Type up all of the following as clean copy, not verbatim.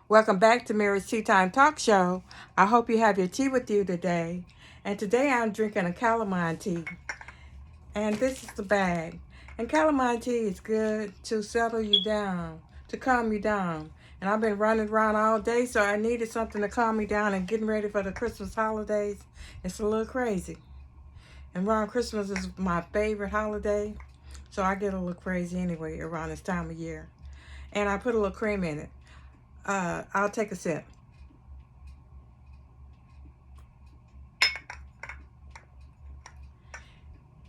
Welcome back to Mary's Tea Time Talk Show. I hope you have your tea with you today. And today I'm drinking a calamine tea. And this is the bag. And calamine tea is good to settle you down, to calm you down. And I've been running around all day, so I needed something to calm me down and getting ready for the Christmas holidays. It's a little crazy. And around Christmas is my favorite holiday, so I get a little crazy anyway around this time of year. And I put a little cream in it. I'll take a sip.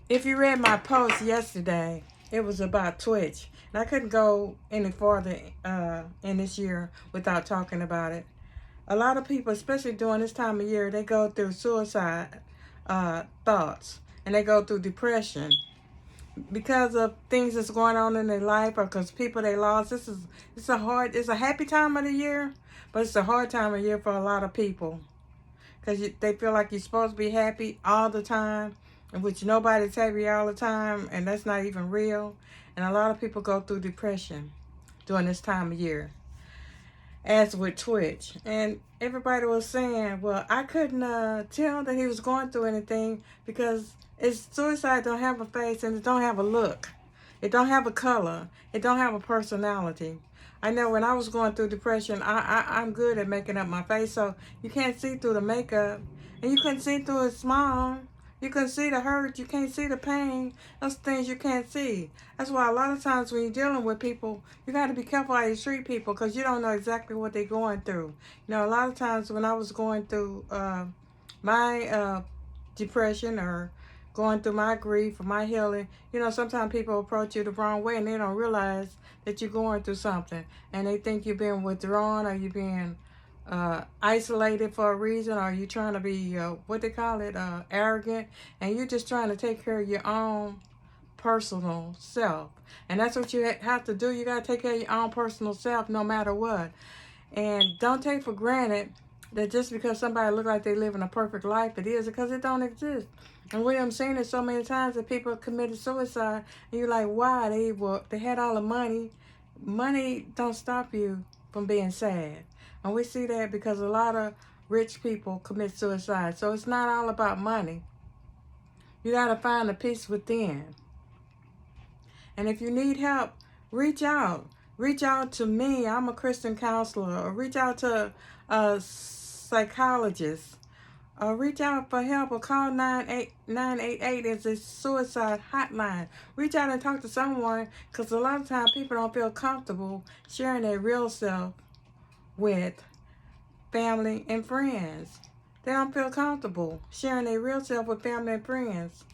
If you read my post yesterday, it was about Twitch. And I couldn't go any farther in this year without talking about it. A lot of people, especially during this time of year, they go through suicide thoughts and they go through depression because of things that's going on in their life or because people they lost. It's a happy time of the year, but it's a hard time of year for a lot of people because they feel like you're supposed to be happy all the time, in which nobody's happy all the time, and that's not even real. And a lot of people go through depression during this time of year, as with Twitch. And everybody was saying, well, I couldn't tell that he was going through anything because suicide don't have a face and it don't have a look. It don't have a color. It don't have a personality. I know when I was going through depression, I'm good at making up my face, so you can't see through the makeup. And you can see through a smile. You can see the hurt. You can't see the pain. Those things you can't see. That's why a lot of times when you're dealing with people, you got to be careful how you treat people because you don't know exactly what they're going through. A lot of times when I was going through my depression or going through my grief or my healing, sometimes people approach you the wrong way and they don't realize that you're going through something. And they think you're being withdrawn or you're being isolated for a reason, or you trying to be what they call it, arrogant, and you're just trying to take care of your own personal self. And that's what you have to do. You got to take care of your own personal self no matter what. And don't take for granted that just because somebody look like they living a perfect life, it is, because it don't exist. And we have seen it so many times that people committed suicide, and you're like, why? They had all the money. Money don't stop you from being sad. And we see that because a lot of rich people commit suicide. So it's not all about money. You got to find the peace within. And if you need help, reach out. Reach out to me. I'm a Christian counselor. Or reach out to a psychologist. Or reach out for help, or call 988 is a suicide hotline. Reach out and talk to someone, because a lot of times people don't feel comfortable sharing their real self with family and friends. They don't feel comfortable sharing their real self with family and friends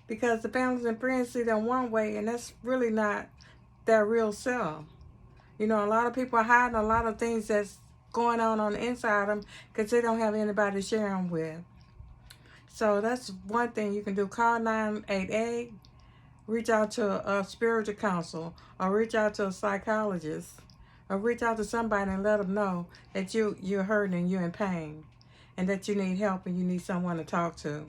because the families and friends see them one way, and that's really not their real self. A lot of people are hiding a lot of things that's going on the inside of them because they don't have anybody to share them with. So that's one thing you can do. Call 988, reach out to a spiritual counsel, or reach out to a psychologist, or reach out to somebody and let them know that you're hurting and you're in pain and that you need help and you need someone to talk to.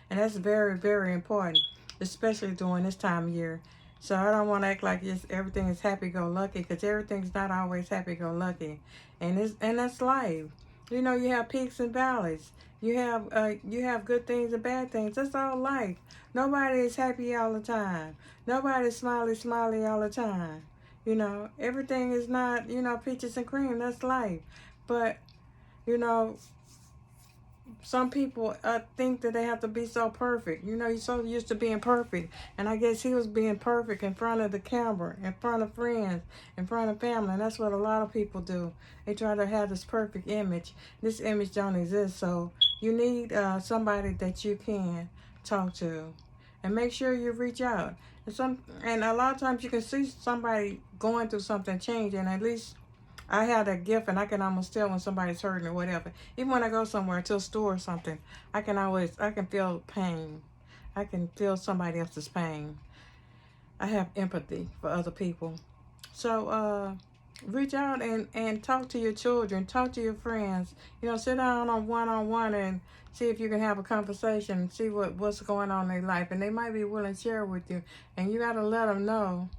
And that's very, very important, especially during this time of year. So I don't want to act like everything is happy-go-lucky, because everything's not always happy-go-lucky. And that's life. You have peaks and valleys. You have good things and bad things. That's all life. Nobody is happy all the time. Nobody's smiley all the time. Everything is not, peaches and cream. That's life. But, you know, some people think that they have to be so perfect. You're so used to being perfect. And I guess he was being perfect in front of the camera, in front of friends, in front of family. And that's what a lot of people do. They try to have this perfect image. This image don't exist. So you need somebody that you can talk to. And make sure you reach out. And a lot of times you can see somebody going through something, change, and at least I have that gift, and I can almost tell when somebody's hurting or whatever. Even when I go somewhere to a store or something, I can feel pain. I can feel somebody else's pain. I have empathy for other people. So reach out and talk to your children, talk to your friends. Sit down on one-on-one and see if you can have a conversation and see what's going on in their life. And they might be willing to share with you. And you got to let them know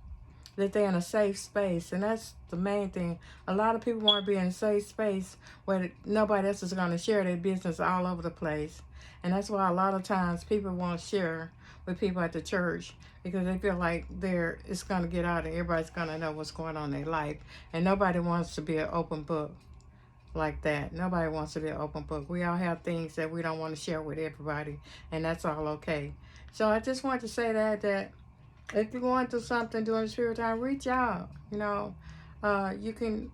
that they're in a safe space. And that's the main thing. A lot of people want to be in a safe space where nobody else is going to share their business all over the place. And that's why a lot of times people won't share with people at the church, because they feel like it's going to get out and everybody's going to know what's going on in their life. And nobody wants to be an open book like that. Nobody wants to be an open book. We all have things that we don't want to share with everybody, and that's all okay. So I just want to say that if you're going through something during the spirit time, reach out. You can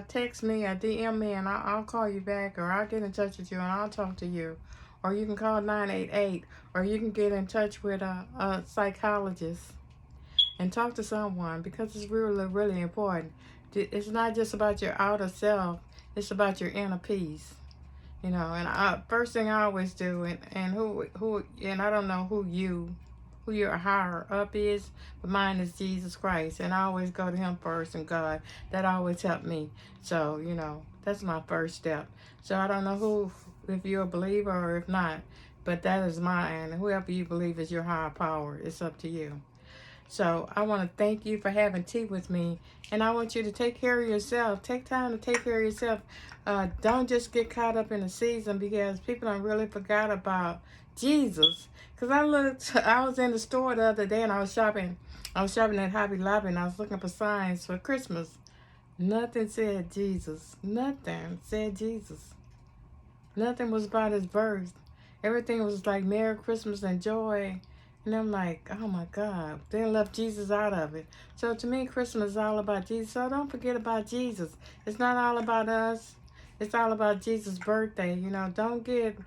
text me or DM me, and I'll call you back, or I'll get in touch with you and I'll talk to you. Or you can call 988, or you can get in touch with a psychologist and talk to someone, because it's really, really important. It's not just about your outer self, it's about your inner peace. And first thing I always do, and I don't know who your higher up is, but mine is Jesus Christ, and I always go to him first, and God. That always helped me. So that's my first step. So I don't know if you're a believer or if not, but that is mine. And whoever you believe is your higher power, it's up to you. So I want to thank you for having tea with me, and I want you to take care of yourself. Take time to take care of yourself. Don't just get caught up in the season, because people don't really forgot about Jesus. Because I was in the store the other day and I was shopping at Hobby Lobby, and I was looking for signs for Christmas. Nothing said Jesus. Nothing said Jesus. Nothing was about his birth. Everything was like Merry Christmas and joy. And I'm like, oh my God, they left Jesus out of it. So to me, Christmas is all about Jesus. So don't forget about Jesus. It's not all about us. It's all about Jesus' birthday. Don't get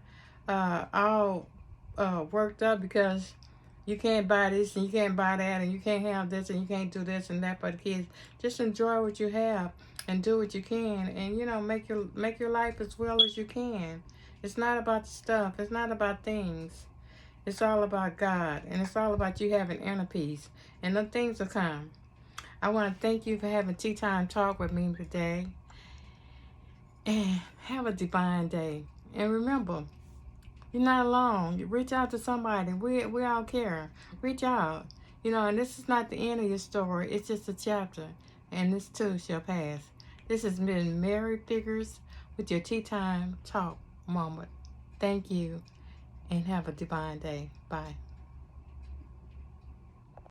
all worked up because you can't buy this and you can't buy that and you can't have this and you can't do this and that for the kids. Just enjoy what you have and do what you can, and make your life as well as you can. It's not about the stuff. It's not about things. It's all about God, and it's all about you having inner peace, and the things will come. I want to thank you for having Tea Time Talk with me today, and have a divine day. And remember, you're not alone. You reach out to somebody. We all care. Reach out. And this is not the end of your story. It's just a chapter, and this too shall pass. This has been Mary Figures with your Tea Time Talk moment. Thank you, and have a divine day. Bye.